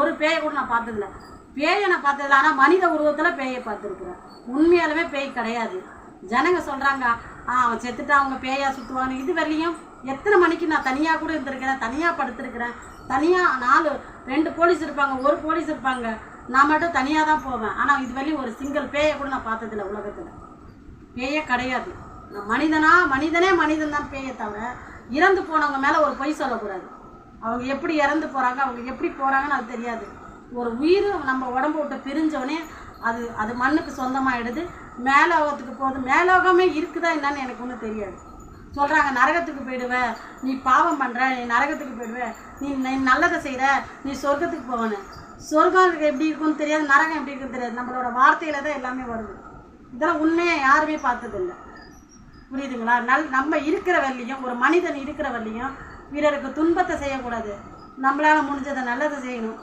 ஒரு பேயை கூட நான் பார்த்ததில்ல. பேயை நான் பார்த்ததில்ல. ஆனால் மனித உருவத்தில் பேயை பார்த்துருக்குறேன். உண்மையாலுமே பேய் கிடையாது. ஜனங்க சொல்கிறாங்க அவன் செத்துட்டா அவங்க பேயா சுற்றுவாங்க. இது வரலையும் எத்தனை மணிக்கு நான் தனியாக கூட இருந்திருக்கிறேன், தனியாக படுத்துருக்கிறேன். தனியாக 2 போலீஸ் இருப்பாங்க, 1 போலீஸ் இருப்பாங்க. நான் மட்டும் தனியாக தான் போவேன். ஆனால் இது வரலையும் ஒரு சிங்கிள் பேயை கூட நான் பார்த்ததில்ல. உலகத்தில் பேயே கிடையாது. நான் மனிதனே மனிதன் தான் பேயை தவிர இறந்து போனவங்க மேலே ஒரு பொய் சொல்லக்கூடாது. அவங்க எப்படி இறந்து போகிறாங்க, அவங்க எப்படி போகிறாங்கன்னு அது தெரியாது. ஒரு உயிர் நம்ம உடம்பு விட்டு பிரிஞ்சோடனே அது மண்ணுக்கு சொந்தமாகிடுது, மேலோகத்துக்கு போகுது. மேலோகமே இருக்குதா என்னன்னு எனக்கு ஒன்றும் தெரியாது. சொல்கிறாங்க நரகத்துக்கு போயிடுவ, நீ பாவம் பண்ணுற, நீ நரகத்துக்கு போயிடுவ, நீ நல்லதை செய்கிற, நீ சொர்க்கத்துக்கு போகணும். சொர்க்கம் எப்படி இருக்குன்னு தெரியாது, நரகம் எப்படி இருக்குன்னு தெரியாது. நம்மளோட வார்த்தையில் தான் எல்லாமே வருது. இதெல்லாம் உண்மையாக யாருமே பார்த்ததில்லை. புரியுதுங்களா? நம்ம இருக்கிற வரலையும், ஒரு மனிதன் இருக்கிற வரலையும் பிறருக்கு துன்பத்தை செய்யக்கூடாது. நம்மளால் முடிஞ்சதை நல்லதை செய்யணும்.